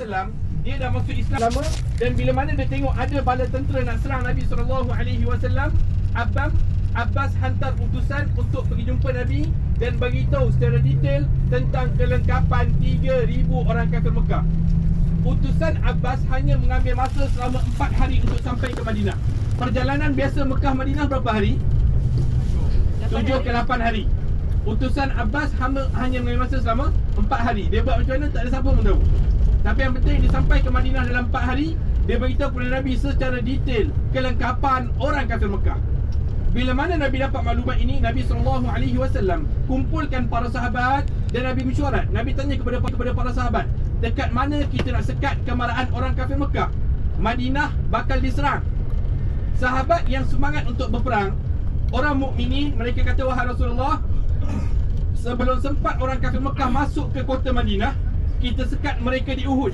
SAW, dia dah masuk Islam lama, dan bila mana dia tengok ada bala tentera nak serang Nabi SAW, Abbas hantar utusan untuk pergi jumpa Nabi dan beritahu secara detail tentang kelengkapan 3,000 orang kafir Mekah. Utusan Abbas hanya mengambil masa selama 4 hari untuk sampai ke Madinah. Perjalanan biasa Mekah Madinah berapa hari? 7 ke 8 hari. Utusan Abbas hanya mengambil masa selama 4 hari. Dia buat macam mana tak ada siapa pun tahu. Tapi yang penting dia sampai ke Madinah dalam 4 hari. Dia beritahu kepada Nabi secara detail kelengkapan orang kafir Mekah. Bila mana Nabi dapat maklumat ini, Nabi SAW kumpulkan para sahabat dan Nabi mesyuarat. Nabi tanya kepada para sahabat, dekat mana kita nak sekat kemarahan orang kafir Mekah? Madinah bakal diserang. Sahabat yang semangat untuk berperang, orang mukminin, mereka kata, wahai Rasulullah, sebelum sempat orang kafir Mekah masuk ke kota Madinah, kita sekat mereka di Uhud.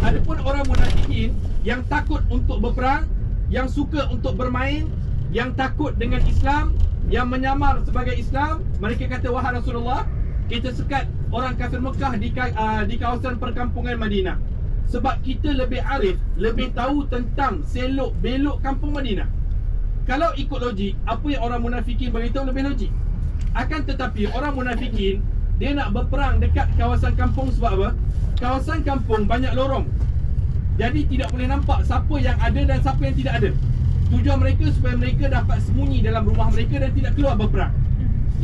Adapun orang munafikin yang takut untuk berperang, yang suka untuk bermain, yang takut dengan Islam, yang menyamar sebagai Islam, mereka kata, wahai Rasulullah, kita sekat orang kafir Mekah di kawasan perkampungan Madinah. Sebab kita lebih arif, lebih tahu tentang selok belok kampung Madinah. Kalau ikut logik, apa yang orang munafikin beritahu lebih logik. Akan tetapi orang munafikin, dia nak berperang dekat kawasan kampung sebab apa? Kawasan kampung banyak lorong, jadi tidak boleh nampak siapa yang ada dan siapa yang tidak ada. Tujuan mereka supaya mereka dapat sembunyi dalam rumah mereka dan tidak keluar berperang.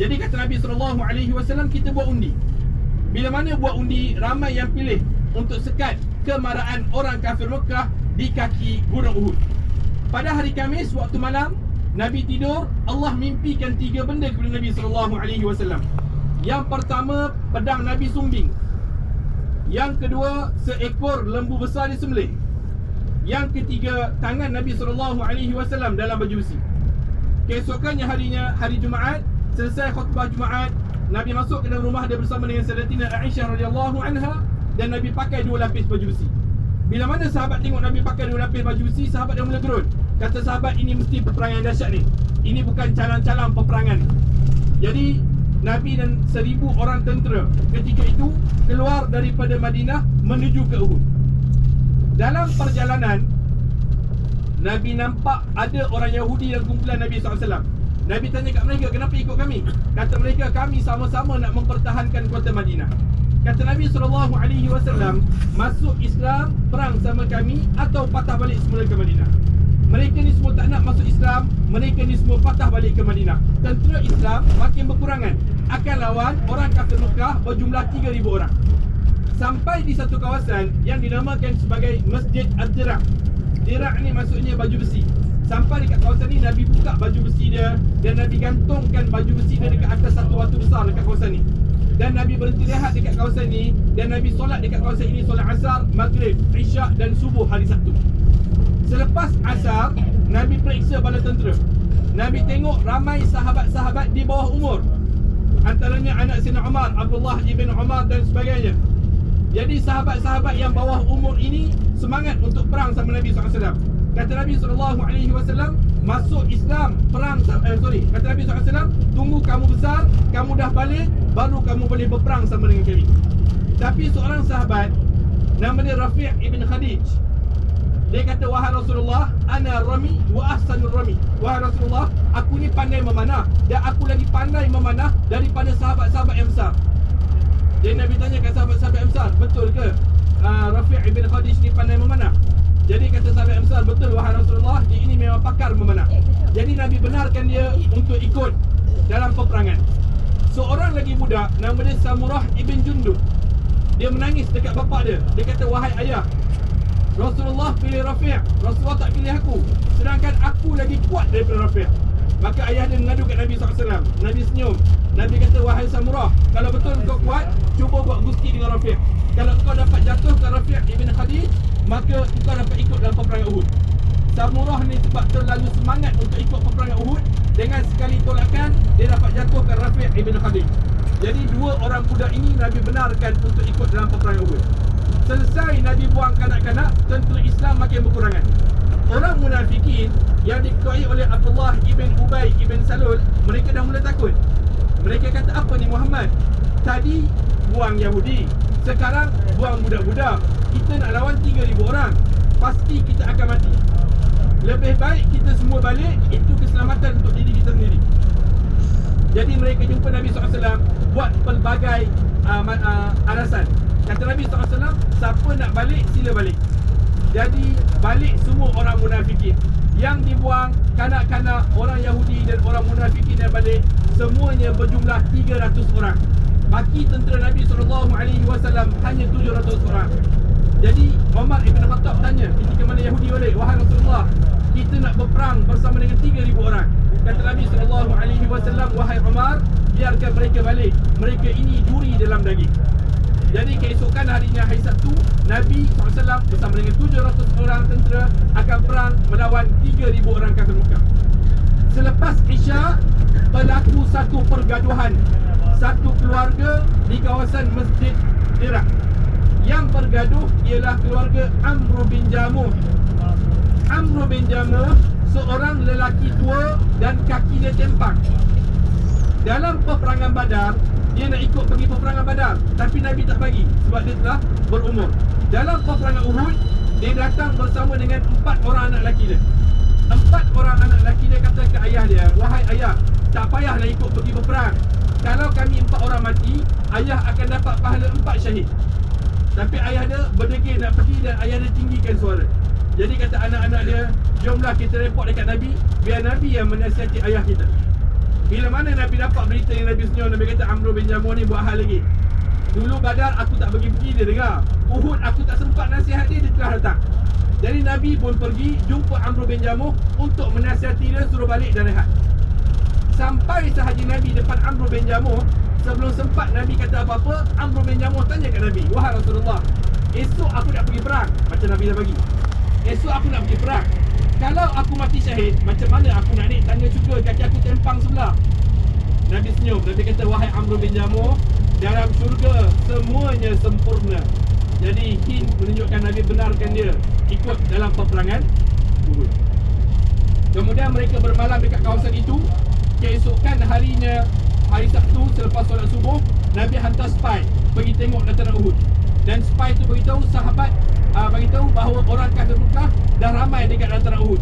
Jadi kata Nabi SAW, kita buat undi. Bila mana buat undi, ramai yang pilih untuk sekat kemarahan orang kafir Mekah di kaki Gunung Uhud. Pada hari Khamis, waktu malam, Nabi tidur, Allah mimpikan 3 benda kepada Nabi SAW. Yang pertama, pedang Nabi sumbing. Yang kedua, seekor lembu besar disembelih. Yang ketiga, tangan Nabi SAW dalam baju besi. Keesokannya harinya, hari Jumaat, selesai khutbah Jumaat, Nabi masuk ke dalam rumah dia bersama dengan Sayyidatina Aisyah radhiyallahu anha, dan Nabi pakai 2 lapis baju besi. Bila mana sahabat tengok Nabi pakai 2 lapis baju besi, sahabat dia mula gerun. Kata sahabat, ini mesti peperangan dahsyat ni. Ini bukan calang-calang peperangan. Jadi Nabi dan 1,000 orang tentera ketika itu keluar daripada Madinah menuju ke Uhud. Dalam perjalanan, Nabi nampak ada orang Yahudi dalam kumpulan Nabi SAW. Nabi tanya kat mereka, kenapa ikut kami? Kata mereka, kami sama-sama nak mempertahankan kota Madinah. Kata Nabi SAW, masuk Islam, perang sama kami, atau patah balik semula ke Madinah. Mereka ni semua tak nak masuk Islam, mereka ni semua patah balik ke Madinah. Tentera Islam makin berkurangan, akan lawan orang kafir Mekah berjumlah 3,000 orang. Sampai di satu kawasan yang dinamakan sebagai Masjid Ad-Dirak. Dirak ni maksudnya baju besi. Sampai dekat kawasan ni, Nabi buka baju besi dia dan Nabi gantungkan baju besi dia dekat atas satu batu besar dekat kawasan ni. Dan Nabi berhenti rehat dekat kawasan ni, dan Nabi solat dekat kawasan ini, solat asar, maghrib, isyak dan subuh hari Sabtu. Selepas asar, Nabi periksa bala tentera. Nabi tengok ramai sahabat-sahabat di bawah umur, antaranya anak Sayyidina Umar, Abdullah ibn Umar dan sebagainya. Jadi sahabat-sahabat yang bawah umur ini semangat untuk perang sama Nabi SAW. Kata Nabi SAW, masuk Islam, perang kata Nabi SAW, tunggu kamu besar, kamu dah balik, baru kamu boleh berperang sama dengan kami. Tapi seorang sahabat, nama dia Rafi' ibn Khadij, dia kata, wahai Rasulullah, ana rami wa ahsanul rami. Wahai Rasulullah, aku ni pandai memanah, dan aku lagi pandai memanah daripada sahabat-sahabat yang besar. Jadi Nabi tanya kat sahabat-sahabat yang besar, betul ke Rafi' ibn Khadij ni pandai memanah? Jadi kata sahabat yang besar, betul wahai Rasulullah, dia ini memang pakar memanah. Jadi Nabi benarkan dia untuk ikut dalam peperangan. Seorang lagi budak, nama dia Samurah ibn Jundub, dia menangis dekat bapak dia. Dia kata, wahai ayah, Rasulullah pilih Rafi', Rasulullah tak pilih aku, sedangkan aku lagi kuat daripada Rafi'. Maka ayah dia mengadu kat Nabi SAW. Nabi senyum. Nabi kata, wahai Samurah, kalau betul kau kuat, cuba buat gusti dengan Rafi'. Kalau kau dapat jatuh ke Rafi' ibn Khadij, maka kau dapat ikut dalam peperangan Uhud. Samurah ni sebab terlalu semangat untuk ikut peperangan Uhud, dengan sekali tolakan dia dapat jatuh ke Rafi' ibn Khadij. Jadi 2 orang budak ini Nabi benarkan untuk ikut dalam peperangan Uhud. Selesai Nabi buang kanak-kanak, tentera Islam makin berkurangan. Orang munafikin yang diketuai oleh Abdullah ibn Ubay ibn Salul, mereka dah mula takut. Mereka kata, apa ni Muhammad? Tadi buang Yahudi, Sekarang buang budak-budak. Kita nak lawan 3,000 orang, pasti kita akan mati. Lebih baik kita semua balik. Itu keselamatan untuk diri kita sendiri. Jadi mereka jumpa Nabi SAW, buat pelbagai alasan. Kata Nabi SAW, siapa nak balik, sila balik. Jadi balik semua orang munafikin. Yang dibuang kanak-kanak, orang Yahudi dan orang munafikin yang balik, semuanya berjumlah 300 orang. Baki tentera Nabi SAW hanya 700 orang. Jadi Umar Ibn Khattab tanya ketika mana Yahudi balik, wahai Rasulullah, kita nak berperang bersama dengan 3,000 orang. Kata Nabi SAW, wahai Umar, biarkan mereka balik. Mereka ini duri dalam daging. Jadi keesokan harinya, hari Sabtu, Nabi SAW bersama dengan 700 orang tentera akan perang melawan 3,000 orang kafir Mekah. Selepas Isya, berlaku satu pergaduhan. Satu keluarga di kawasan Masjid Dirak. Yang bergaduh ialah keluarga Amr bin Jamuh. Amr bin Jamuh seorang lelaki tua dan kaki dia tempang. Dalam peperangan Badar, dia nak ikut pergi peperangan Badar, tapi Nabi tak bagi sebab dia telah berumur. Dalam peperangan Uhud, dia datang bersama dengan 4 orang anak lelaki dia. 4 orang anak lelaki dia kata ke ayah dia, wahai ayah, tak payahlah ikut pergi berperang. Kalau kami 4 orang mati, ayah akan dapat pahala 4 syahid. Tapi ayah dia berdegil nak pergi dan ayah dia tinggikan suara. Jadi kata anak-anak dia, jomlah kita report dekat Nabi, biar Nabi yang menasihati ayah kita. Bila mana Nabi dapat berita yang Nabi senyum, Nabi kata Amr bin Jamuh ni buat hal lagi. Dulu Badar aku tak pergi dia dengar. Uhud aku tak sempat nasihat dia telah datang. Jadi Nabi pun pergi jumpa Amr bin Jamuh untuk menasihati dia suruh balik dan rehat. Sampai sahaja Nabi depan Amr bin Jamuh, sebelum sempat Nabi kata apa-apa, Amr bin Jamuh tanya kat Nabi, wahai Rasulullah, esok aku nak pergi perang. Macam Nabi dah bagi, esok aku nak pergi perang. Kalau aku mati syahid, macam mana aku nak naik tangga syurga, kaki aku tempang sebelah? Nabi senyum. Nabi kata, wahai Amr bin Jamuh, dalam syurga semuanya sempurna. Jadi hint menunjukkan Nabi benarkan dia ikut dalam peperangan Uhud. Kemudian mereka bermalam dekat kawasan itu. Keesokan harinya, hari Sabtu selepas solat subuh, Nabi hantar spy pergi tengok dataran Uhud. Dan spy tu beritahu sahabat, beritahu bahawa orang kafir Mekah dah ramai dekat dataran Uhud.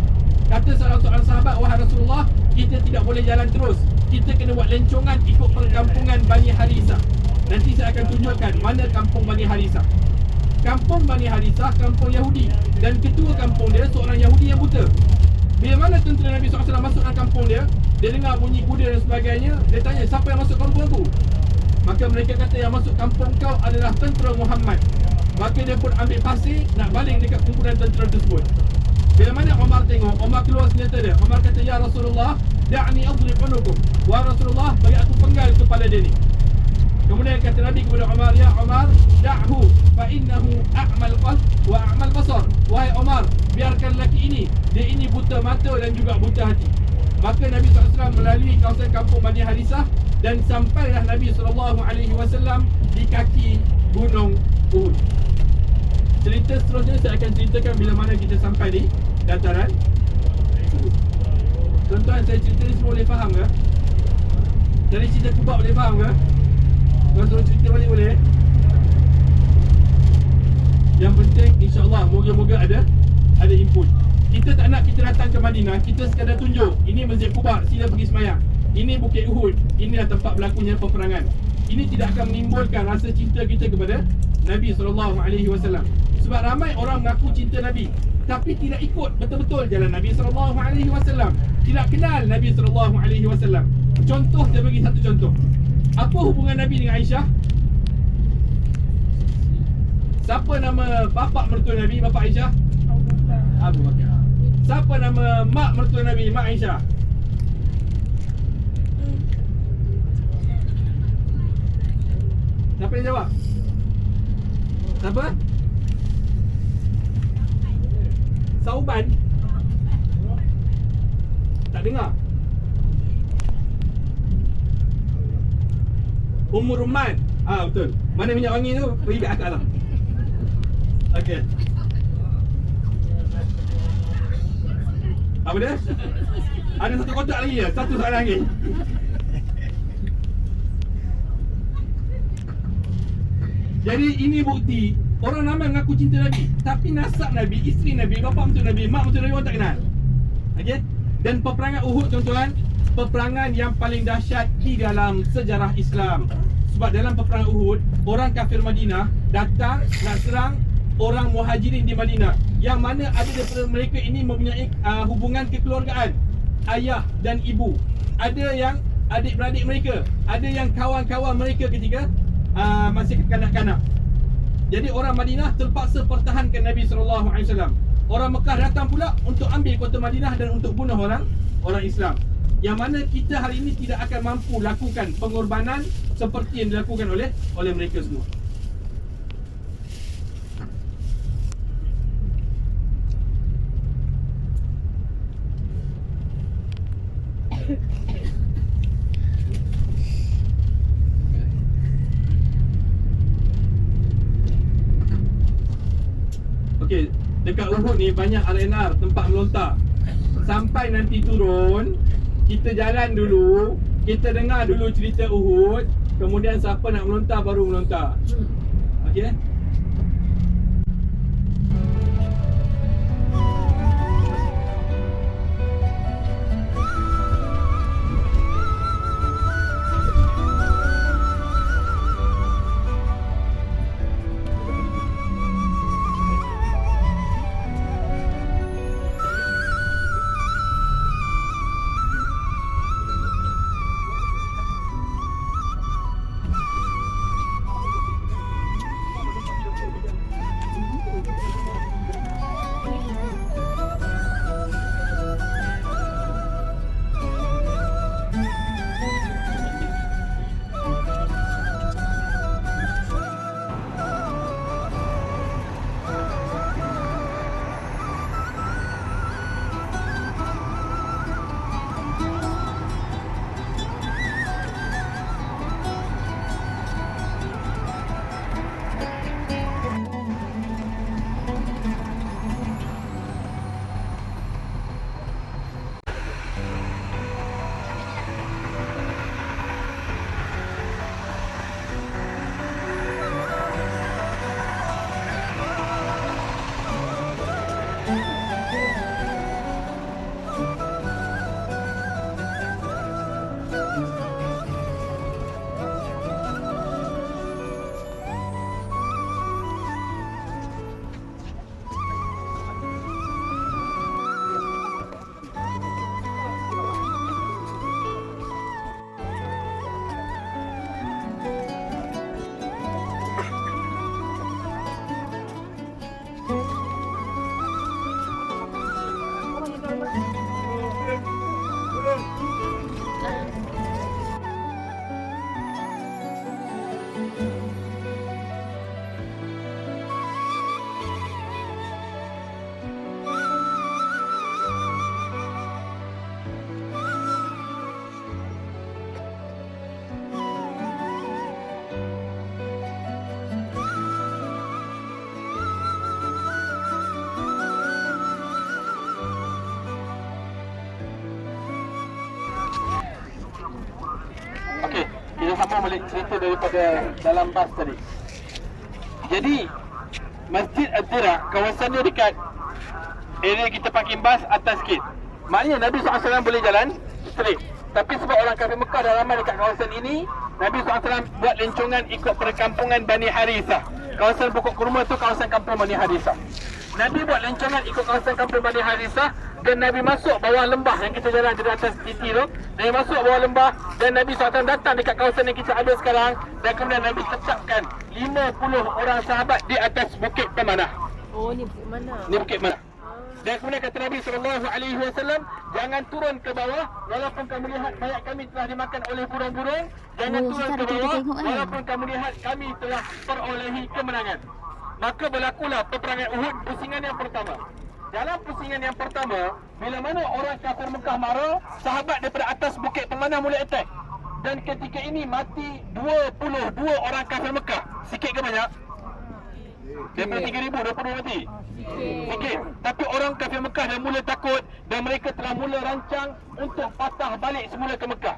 Kata salah seorang sahabat, wahai Rasulullah, kita tidak boleh jalan terus, kita kena buat lencongan ikut perkampungan Bani Harisah. Nanti saya akan tunjukkan mana kampung Bani Harisah. Kampung Bani Harisah, kampung Yahudi. Dan ketua kampung dia seorang Yahudi yang buta. Bila mana tentera Nabi SAW masuk dalam kampung dia, dia dengar bunyi kuda dan sebagainya. Dia tanya, siapa yang masuk kampung aku? Maka mereka kata, yang masuk kampung kau adalah tentera Muhammad. Maka dia pun ambil pasir nak baling dekat kumpulan tentera tersebut. Bila mana Umar tengok, Umar keluar senjata dia. Umar kata, ya Rasulullah, da'ni adrib unukum. Wahai Rasulullah, bagi aku penggal kepala dia ni. Kemudian kata Nabi kepada Umar, ya Umar, da'hu fa innahu a'mal qalb wa a'mal basar. Wahai Umar, biarkan lelaki ini, dia ini buta mata dan juga buta hati. Maka Nabi SAW melalui kawasan kampung Bani Harisah dan sampailah Nabi SAW di kaki gunung Uhud. Cerita seterusnya saya akan ceritakan bila mana kita sampai di dataran Uhud. Tuan-tuan, saya cerita ni semua boleh faham ke? Dari cerita Kubak boleh faham ke? Tuan suruh cerita balik boleh? Yang penting insyaAllah moga-moga ada input. Kita tak nak kita datang ke Madinah, kita sekadar tunjuk ini Masjid Quba, sila pergi semayang. Ini Bukit Uhud, inilah tempat berlakunya peperangan. Ini tidak akan menimbulkan rasa cinta kita kepada Nabi SAW. Sebab ramai orang mengaku cinta Nabi, tapi tidak ikut betul-betul jalan Nabi SAW. Tidak kenal Nabi SAW. Contoh, saya bagi satu contoh. Apa hubungan Nabi dengan Aisyah? Siapa nama bapa mertua Nabi, bapa Aisyah? Abu Bakar. Siapa nama mak mertua Nabi, mak Aisyah? Siapa yang jawab? Siapa? Sauban? Tak dengar? Ummur Rumman. Betul. Mana minyak wangi tu? Pergi kat akak lah. Okey. Apa dia? Ada satu kotak lagi ya? Satu soalan lagi. Jadi ini bukti orang ramai mengaku cinta Nabi, tapi nasab Nabi, isteri Nabi, bapa mentua Nabi, mak mentua Nabi orang tak kenal. Okey? Dan peperangan Uhud tuan-tuan, peperangan yang paling dahsyat di dalam sejarah Islam. Sebab dalam peperangan Uhud, orang kafir Madinah datang nak serang orang Muhajirin di Madinah, yang mana ada daripada mereka ini mempunyai hubungan kekeluargaan, ayah dan ibu. Ada yang adik-beradik mereka, ada yang kawan-kawan mereka ketika masih kanak-kanak. Jadi orang Madinah terpaksa pertahankan Nabi SAW. Orang Mekah datang pula untuk ambil kota Madinah dan untuk bunuh orang Islam. Yang mana kita hari ini tidak akan mampu lakukan pengorbanan seperti yang dilakukan oleh mereka semua. Okey, dekat Uhud ni banyak RNR, tempat melontar. Sampai nanti turun, kita jalan dulu, kita dengar dulu cerita Uhud, kemudian siapa nak melontar baru melontar. Okey? Okey, kita sambung balik cerita daripada dalam bas tadi. Jadi Masjid Ad-Dira, kawasan dia dekat area kita parking bas atas sikit. Maknanya Nabi SAW boleh jalan straight. Tapi sebab orang kafir Mekah dah ramai dekat kawasan ini, Nabi SAW buat lencongan ikut perkampungan Bani Harithah. Kawasan pokok kurma tu kawasan kampung Bani Harithah. Nabi buat lencongan ikut kawasan kampung Bani Harithah, dan Nabi masuk bawah lembah yang kita jalan di atas titi tu. Nabi masuk bawah lembah dan Nabi SAW datang dekat kawasan yang kita ada sekarang, dan kemudian Nabi tetapkan 50 orang sahabat di atas Bukit Pemanah. Oh, ni bukit mana? Ni Bukit Pemanah. Dan kemudian kata Nabi SAW, jangan turun ke bawah walaupun kamu lihat mayat kami telah dimakan oleh burung-burung. Jangan turun ke bawah walaupun kamu lihat kami telah perolehi kemenangan. Maka berlakulah peperangan Uhud, pusingan yang pertama. Dalam pusingan yang pertama, bila mana orang kafir Mekah marah, sahabat daripada atas Bukit Pemanah mula attack. Dan ketika ini mati 22 orang kafir Mekah. Sikit ke banyak? Daripada 3,000, 22 mati? Sikit. Tapi orang kafir Mekah dah mula takut, dan mereka telah mula rancang untuk patah balik semula ke Mekah.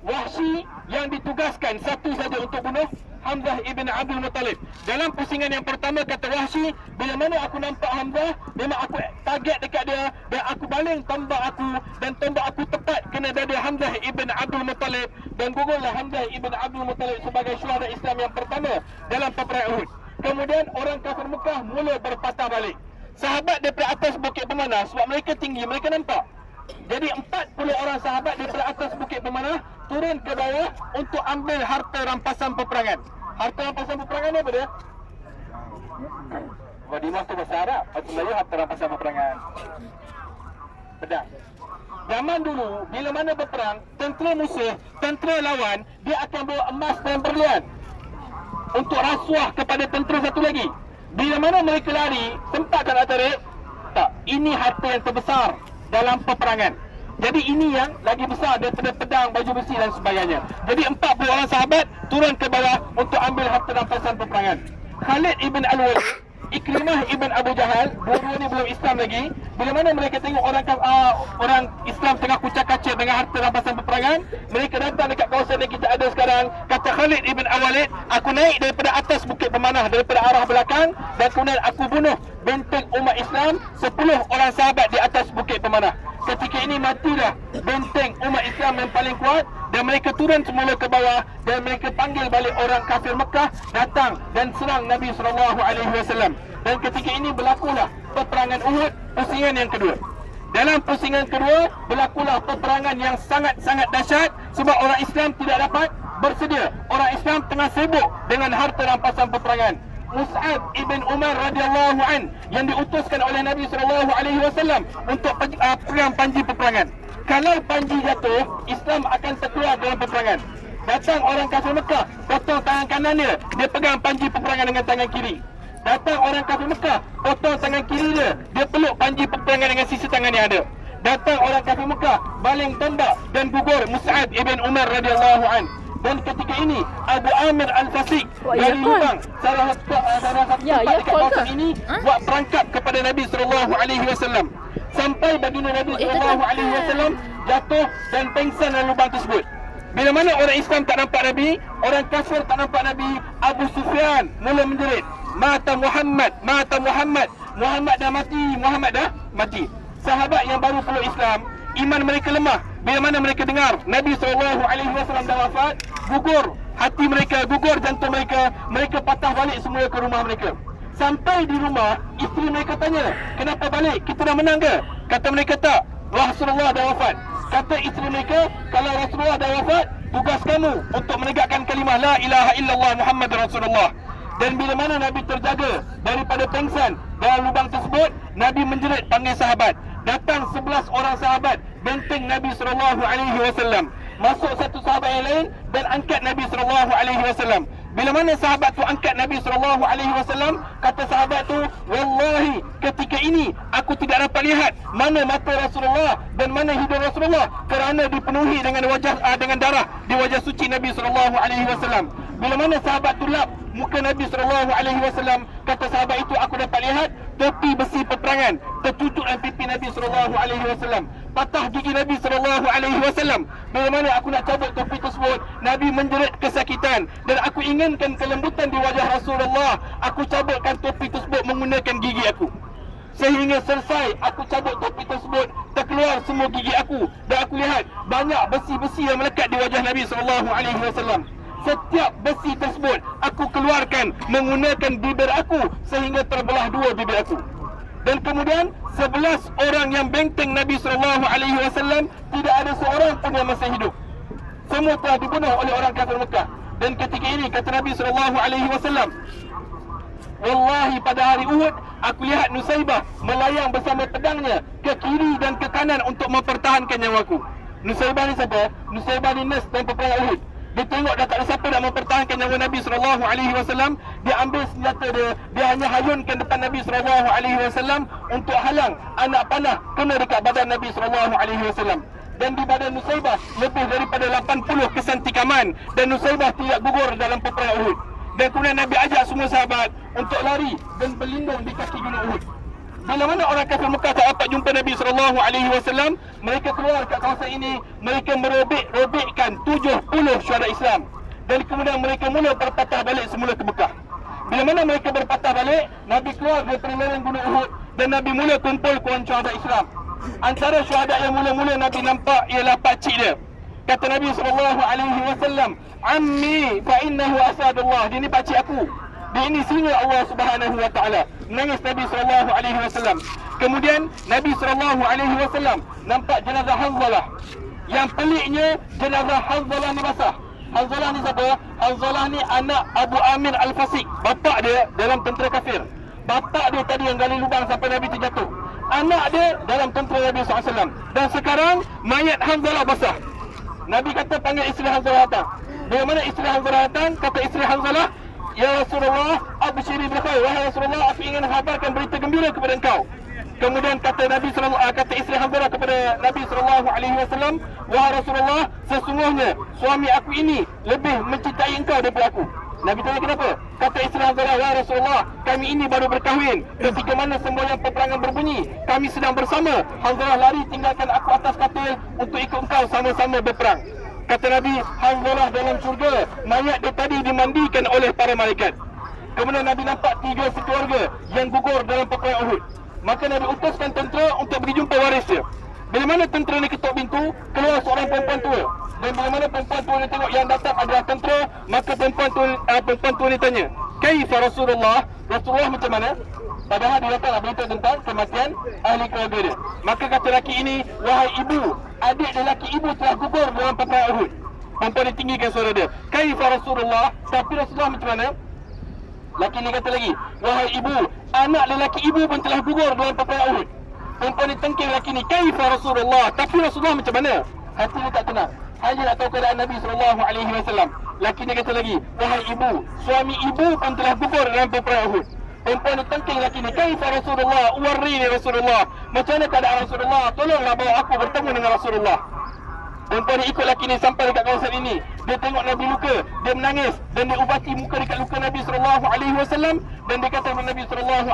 Wahsy yang ditugaskan satu saja untuk bunuh Hamzah ibn Abdul Muttalib. Dalam pusingan yang pertama kata Wahsy, bila mana aku nampak Hamzah, memang aku target dekat dia dan aku baling tombak aku, dan tombak aku tepat kena dada Hamzah ibn Abdul Muttalib, dan gugurlah Hamzah ibn Abdul Muttalib sebagai syuhada Islam yang pertama dalam peperangan Uhud. Kemudian orang kafir Mekah mula berpatah balik. Sahabat daripada atas bukit pemanah, sebab mereka tinggi, mereka nampak. Jadi 40 orang sahabat daripada atas bukit pemanah turun ke bawah untuk ambil harta rampasan peperangan. Harta rampasan peperangan ni apa dia? Ghanimah tu bahasa Arab, bahasa Melayu harta rampasan peperangan. Pedang. Zaman dulu bila mana berperang, tentera musuh, tentera lawan, dia akan bawa emas dan berlian untuk rasuah kepada tentera satu lagi. Bila mana mereka lari, sempat tak nak tarik? Tak. Ini harta yang terbesar dalam peperangan. Jadi ini yang lagi besar daripada pedang, baju besi dan sebagainya. Jadi 40 orang sahabat turun ke bawah untuk ambil harta rampasan peperangan. Khalid ibn Al-Walid, Ikrimah ibn Abu Jahal, dua-dua ni belum Islam lagi. Bila mana mereka tengok orang Islam tengah kucak-kacir dengan harta rampasan peperangan, mereka datang dekat kawasan yang kita ada sekarang. Kata Khalid ibn Al-Walid, aku naik daripada atas bukit pemanah, daripada arah belakang, dan kemudian aku bunuh benteng umat Islam 10 orang sahabat di atas bukit pemanah. Ketika ini matilah benteng umat Islam yang paling kuat, dan mereka turun semula ke bawah, dan mereka panggil balik orang kafir Mekah datang dan serang Nabi SAW. Dan ketika ini berlakulah peperangan Uhud, pusingan yang kedua. Dalam pusingan kedua berlakulah peperangan yang sangat-sangat dahsyat, sebab orang Islam tidak dapat bersedia. Orang Islam tengah sibuk dengan harta rampasan peperangan. Mus'ab ibn Umar radhiyallahu an yang diutuskan oleh Nabi SAW untuk pegang panji peperangan. Kalau panji jatuh, Islam akan terkeluar dalam peperangan. Datang orang kafir Mekah, potong tangan kanan dia pegang panji peperangan dengan tangan kiri. Datang orang kafir Mekah, potong tangan kiri dia peluk panji peperangan dengan sisi tangan yang ada. Datang orang kafir Mekah, baling tombak dan gugur Mus'ab ibn Umar radhiyallahu an. Dan ketika ini Abu Amir Al-Fasiq dari Lubang, salah satu tempat dekat kawasan ini, buat perangkap kepada Nabi SAW. Sampai baginda Nabi SAW jatuh dan pengsan dalam lubang tersebut. Bila mana orang Islam tak nampak Nabi, orang kafir tak nampak Nabi, Abu Sufyan mula menjerit, Mata Muhammad, Mata Muhammad, Muhammad dah mati, Muhammad dah mati. Sahabat yang baru peluk Islam, iman mereka lemah. Bila mana mereka dengar Nabi SAW dah wafat, gugur hati mereka, gugur jantung mereka, mereka patah balik semua ke rumah mereka. Sampai di rumah, isteri mereka tanya, kenapa balik? Kita dah menang ke? Kata mereka tak, Rasulullah dah wafat. Kata isteri mereka, kalau Rasulullah dah wafat, tugas kamu untuk menegakkan kalimah La ilaha illallah Muhammad Rasulullah. Dan bila mana Nabi terjaga daripada pengsan dalam lubang tersebut, Nabi menjerit panggil sahabat. Datang 11 orang sahabat benteng Nabi SAW. Masuk satu sahabat yang lain dan angkat Nabi SAW. Bila mana sahabat tu angkat Nabi SAW, kata sahabat tu, wallahi ketika ini aku tidak dapat lihat mana mata Rasulullah dan mana hidung Rasulullah, kerana dipenuhi dengan dengan darah di wajah suci Nabi SAW. Bila mana sahabat tu lap muka Nabi SAW, kata sahabat itu, aku dapat lihat topi besi peperangan tertutup dalam pipi Nabi SAW. Patah gigi Nabi SAW. Bila mana aku nak cabut topi tersebut, Nabi menjerit kesakitan, dan aku inginkan kelembutan di wajah Rasulullah. Aku cabutkan topi tersebut menggunakan gigi aku. Sehingga selesai aku cabut topi tersebut, terkeluar semua gigi aku, dan aku lihat banyak besi-besi yang melekat di wajah Nabi SAW. Setiap besi tersebut aku keluarkan menggunakan bibir aku sehingga terbelah dua bibir aku. Dan kemudian 11 orang yang benteng Nabi SAW, tidak ada seorang pun yang masih hidup. Semua telah dibunuh oleh orang kafir Mekah. Dan ketika ini kata Nabi SAW, wallahi pada hari Uhud aku lihat Nusaybah melayang bersama pedangnya ke kiri dan ke kanan untuk mempertahankan nyawaku. Nusaybah ni siapa? Nusaybah ni nurse dan peperangan Uhud. Dia tengok dah tak ada siapa nak mempertahankan nyawa Nabi SAW. Dia ambil senjata dia hanya hayunkan depan Nabi SAW untuk halang anak panah kena dekat badan Nabi SAW. Dan di badan Nusaybah lebih daripada 80 kesan tikaman, dan Nusaybah tidak gugur dalam peperangan Uhud. Dan kemudian Nabi ajak semua sahabat untuk lari dan berlindung di kaki gunung Uhud. Bila mana orang kafir Mekah tak dapat jumpa Nabi SAW, mereka keluar kat kawasan ini, mereka merobekkan 70 syuhada Islam. dan kemudian mereka mula berpatah balik semula ke Mekah. Bila mana mereka berpatah balik, Nabi keluar dari lereng Gunung Uhud dan Nabi mula kumpul kawan syuhada Islam. Antara syuhada yang mula-mula Nabi nampak ialah pakcik dia. Kata Nabi SAW, "Ammi fa innahu asadullah." Dia ni pakcik aku. Dia ini singa Allah Subhanahu wa taala. Menangis Nabi SAW. Kemudian Nabi SAW nampak jenazah Hanzalah. Yang peliknya jenazah Hanzalah ni basah. Hanzalah ni siapa? Hanzalah ni anak Abu Amir Al-Fasiq. Bapak dia dalam tentera kafir. Bapak dia tadi yang gali lubang sampai Nabi terjatuh. Anak dia dalam tentera Nabi SAW. Dan sekarang mayat Hanzalah basah. Nabi kata panggil isteri Hanzalah datang. Bila mana isteri Hanzalah datang, kata isteri Hanzalah, "Ya Rasulullah, abshiri bil khair." Wahai Rasulullah, aku ingin habarkan berita gembira kepada engkau. Kemudian kata kata isteri Hanzalah kepada Nabi SAW, "Wahai Rasulullah, sesungguhnya suami aku ini lebih mencintai engkau daripada aku." Nabi tanya kenapa? Kata isteri Hanzalah, "Ya Rasulullah, kami ini baru berkahwin. Ketika mana semboyan peperangan berbunyi, kami sedang bersama. Hanzalah lari tinggalkan aku atas katil untuk ikut engkau sama-sama berperang." Kata Nabi, "Hanzalah dalam syurga. Mayat dia tadi dimandikan oleh para malaikat." Kemudian Nabi nampak 3 sekeluarga yang gugur dalam peperangan Uhud. Maka Nabi utuskan tentera untuk pergi jumpa waris dia. Bila mana tentera ni ketuk pintu, keluar seorang perempuan tua. Dan bila mana perempuan tua ni tengok yang datang adalah tentera, maka perempuan tua ni tanya, "Kaifa Rasulullah?" Rasulullah macam mana? Padahal dia datang berita tentang kematian ahli keluarga dia. Maka kata lelaki ini, "Wahai ibu, adik lelaki ibu telah gugur dalam peperangan Uhud." Perempuan ni tinggikan suara dia, "Kaifa Rasulullah?" Tapi Rasulullah macam mana? Lelaki ni kata lagi, "Wahai ibu, anak lelaki ibu pun telah gugur dalam peperangan Uhud." Perempuan ni tengking lelaki ni, "Kaifa Rasulullah?" Tapi Rasulullah macam mana? Hati dia tak tenang. Hanya nak tahu keadaan Nabi SAW. Lelaki ni kata lagi, "Wahai ibu, suami ibu pun telah gugur dalam peperangan Uhud." Perempuan ni tengking lelaki ni, "Kaifa Rasulullah? Uwarrini Rasulullah." Macam mana keadaan Rasulullah? Tolonglah bawa aku bertemu dengan Rasulullah. Perempuan ni ikut lelaki ni sampai dekat kawasan ini. Dia tengok Nabi luka, dia menangis dan dia ubati muka dekat luka Nabi SAW. Dan dia kata kepada Nabi SAW,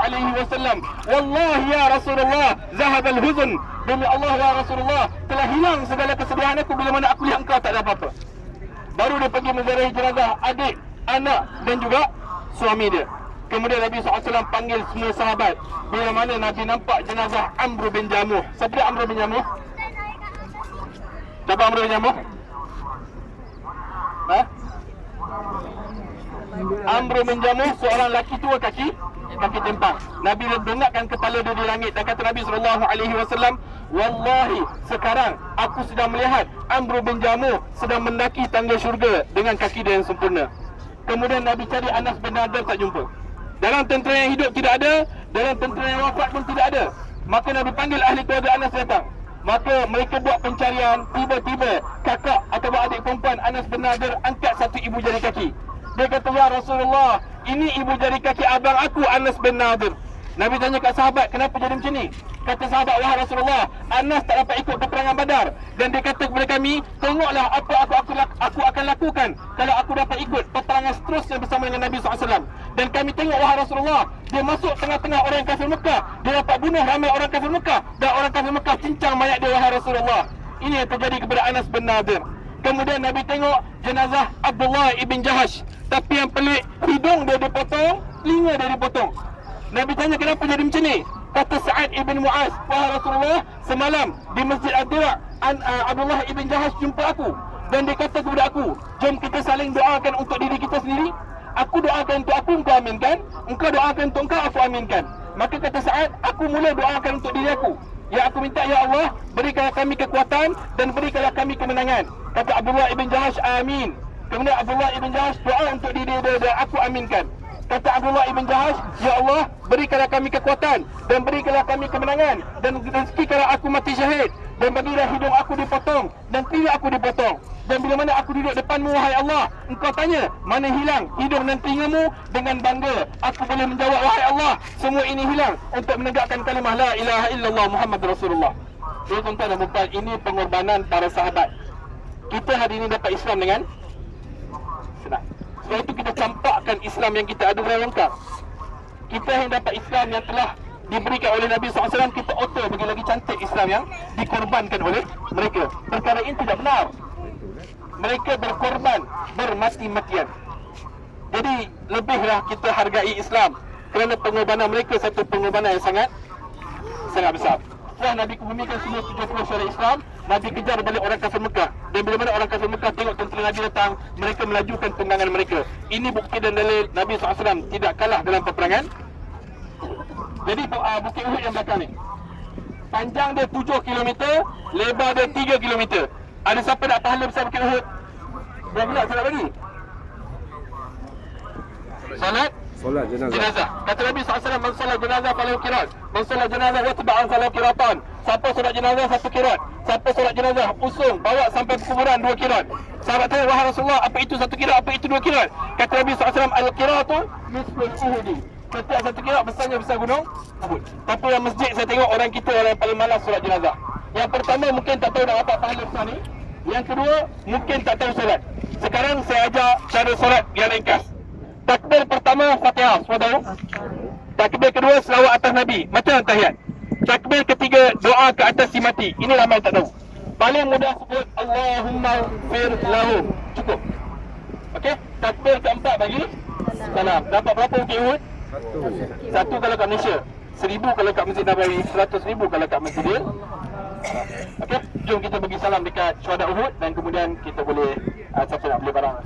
"Wallahi ya Rasulullah, zahabal huzn." Demi Allah ya Rasulullah, telah hilang segala kesedihan aku bila mana aku lihat engkau tak ada apa-apa. Baru dia pergi menziarahi jenazah adik, anak dan juga suami dia. Kemudian Nabi SAW panggil semua sahabat. Bila mana Nabi nampak jenazah Amr bin Jamuh. Siapa dia Amr bin Jamuh? Siapa Amr bin Jamuh? Amr bin Jamuh seorang lelaki tua kaki tempang. Nabi dongakkan kepala dia di langit dan kata Nabi SAW, "Wallahi, sekarang aku sedang melihat Amr bin Jamuh sedang mendaki tangga syurga dengan kaki dia yang sempurna." Kemudian Nabi cari Anas bin Nadir, tak jumpa. Dalam tentera yang hidup tidak ada, dalam tentera yang wafat pun tidak ada. Maka Nabi panggil ahli keluarga Anas datang. Maka mereka buat pencarian. Tiba-tiba kakak atau adik perempuan Anas bin Nadir angkat satu ibu jari kaki. Dia kata, "Ya Rasulullah, ini ibu jari kaki abang aku Anas bin Nadir." Nabi tanya kat sahabat, "Kenapa jadi macam ni?" Kata sahabat, "Wahai Rasulullah, Anas tak dapat ikut peperangan Badar. Dan dia kata kepada kami, tengoklah apa aku akan lakukan kalau aku dapat ikut peperangan seterusnya bersama dengan Nabi SAW. Dan kami tengok, wahai Rasulullah, dia masuk tengah-tengah orang kafir Mekah. Dia dapat bunuh ramai orang kafir Mekah. Dan orang kafir Mekah cincang mayat dia, wahai Rasulullah." Ini yang terjadi kepada Anas bin Nadir. Kemudian Nabi tengok jenazah Abdullah ibn Jahash. Tapi yang pelik, hidung dia dipotong, telinga dia dipotong. Nabi tanya, "Kenapa jadi macam ni?" Kata Sa'ad ibn Mu'az, "Wahai Rasulullah, semalam di Masjid Ad-Dira' Abdullah ibn Jahash jumpa aku. Dan dia kata kepada aku, jom kita saling doakan untuk diri kita sendiri. Aku doakan untuk aku, engkau aminkan. Engkau doakan untuk engkau, aku aminkan." Maka kata Sa'ad, "Aku mula doakan untuk diri aku. Ya, aku minta, ya Allah, berikanlah kami kekuatan dan berikanlah kami kemenangan." Kata Abdullah ibn Jahash, "Amin." Kemudian Abdullah ibn Jahash doa untuk diri dia dan aku aminkan. Kata Abdullah ibn Jahash, "Ya Allah, berikanlah kami kekuatan dan berikanlah kami kemenangan dan rezekikanlah aku mati syahid dan bagilah hidung aku dipotong dan telinga aku dipotong. Dan bila mana aku duduk depanmu, wahai Allah, engkau tanya, mana hilang hidung dan telingamu, dengan bangga aku boleh menjawab, wahai Allah, semua ini hilang untuk menegakkan kalimah la ilaha illallah Muhammad Rasulullah." Jadi tuan-tuan dan puan, ini pengorbanan para sahabat. Kita hari ini dapat Islam dengan senang. Sebab itu kita campakkan Islam yang kita ada dalam lengkap. Kita yang dapat Islam yang telah diberikan oleh Nabi SAW, kita auto bagi lagi cantik Islam yang dikorbankan oleh mereka. Perkara ini tidak benar. mereka berkorban, bermati-matian. Jadi lebihlah kita hargai Islam, kerana pengorbanan mereka satu pengorbanan yang sangat besar. Setelah Nabi kebumikan semua 70 syariat Islam, Nabi kejar balik orang kafir Mekah. Dan bila mana orang kafir Mekah tengok tentera Nabi datang, mereka melajukan tunggangan mereka. Ini bukti dan dalil Nabi SAW tidak kalah dalam peperangan. Jadi Bukit Uhud yang belakang ni, panjang dia 7 km, lebar dia 3 km. Ada siapa nak pahala besar Bukit Uhud? Berapa nak saya nak bagi? Solat jenazah. Kata Nabi SAW, man solat jenazah falahu qirat, man solat jenazah watba'an falahu qiratan. Siapa solat jenazah 1 qirat, siapa solat jenazah usung bawa sampai kuburan 2 qirat. Sahabat tanya, wahai Rasulullah, apa itu 1 qirat, apa itu 2 qirat? Kata Nabi SAW, al-qiratu mislu uhudi. Setiap 1 qirat besarnya besar gunung Uhud. Tapi dalam masjid saya tengok orang kita orang yang paling malas solat jenazah. Yang pertama mungkin tak tahu nak dapat pahala besar ni. Yang kedua mungkin tak tahu solat. Sekarang saya ajar cara solat yang ringkas. Takbir pertama Fatihah, semua tahu? Takbir kedua selawat atas Nabi, macam tahiyat. Takbir ketiga doa ke atas si mati. Ini ramai tak tahu. Paling mudah sebut Allahumma fir lahum. Cukup. Okey, takbir keempat bagi salam. Dapat berapa Bukit Uhud? 1 kalau kat Malaysia, 1000 kalau kat Masjid Nabawi, 100,000 kalau kat Masjidil. Okey, jom kita bagi salam dekat syuhada Uhud dan kemudian kita boleh siapa nak beli barang.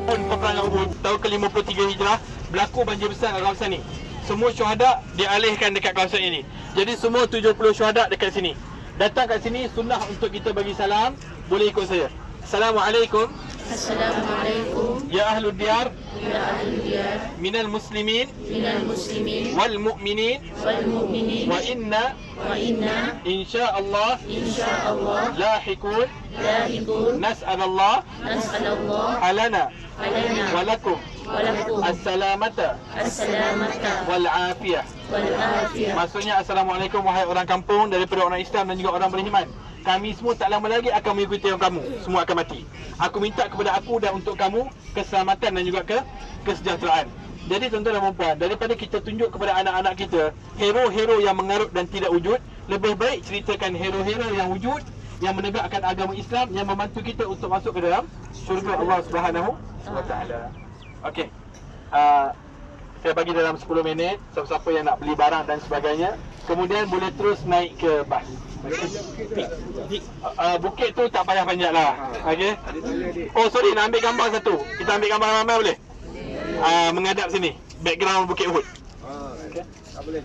Peperangan Uhud tahun ke-53 Hijrah berlaku banjir besar kat kawasan ni. Semua syuhada dialihkan dekat kawasan ini. Jadi semua 70 syuhada dekat sini. Datang kat sini sunnah untuk kita bagi salam. Boleh ikut saya. Assalamualaikum. Assalamualaikum. Ya ahlul diyar. Ya ahlul diyar. Minal muslimin. Minal muslimin. Wal mu'minin. Wal mu'minin. Wa inna. Wa inna. Insyaallah. Insyaallah. Lahikun. Lahikun. Nas'alallah. Nas'alallah. Alana. Alana. Walakum. Walakum. Assalamata. Assalamata. Wal afiyah. Wal afiyah. Maksudnya Assalamualaikum wahai orang kampung daripada orang Islam dan juga orang beriman. Kami semua tak lama lagi akan mengikuti kamu. Semua akan mati. Aku minta kepada aku dan untuk kamu keselamatan dan juga kesejahteraan. Jadi tuan-tuan dan puan-puan, daripada kita tunjuk kepada anak-anak kita hero-hero yang mengarut dan tidak wujud, lebih baik ceritakan hero-hero yang wujud, yang menegakkan agama Islam, yang membantu kita untuk masuk ke dalam syurga Allah Subhanahu wa taala. Okey. Saya bagi dalam 10 minit siapa-siapa yang nak beli barang dan sebagainya. Kemudian boleh terus naik ke bas. Bukit tu tak payah panjat lah. Okey. Oh sorry, nak ambil gambar satu. Kita ambil gambar ramai boleh? Menghadap sini. Background Bukit Uhud. Okey. Tak boleh.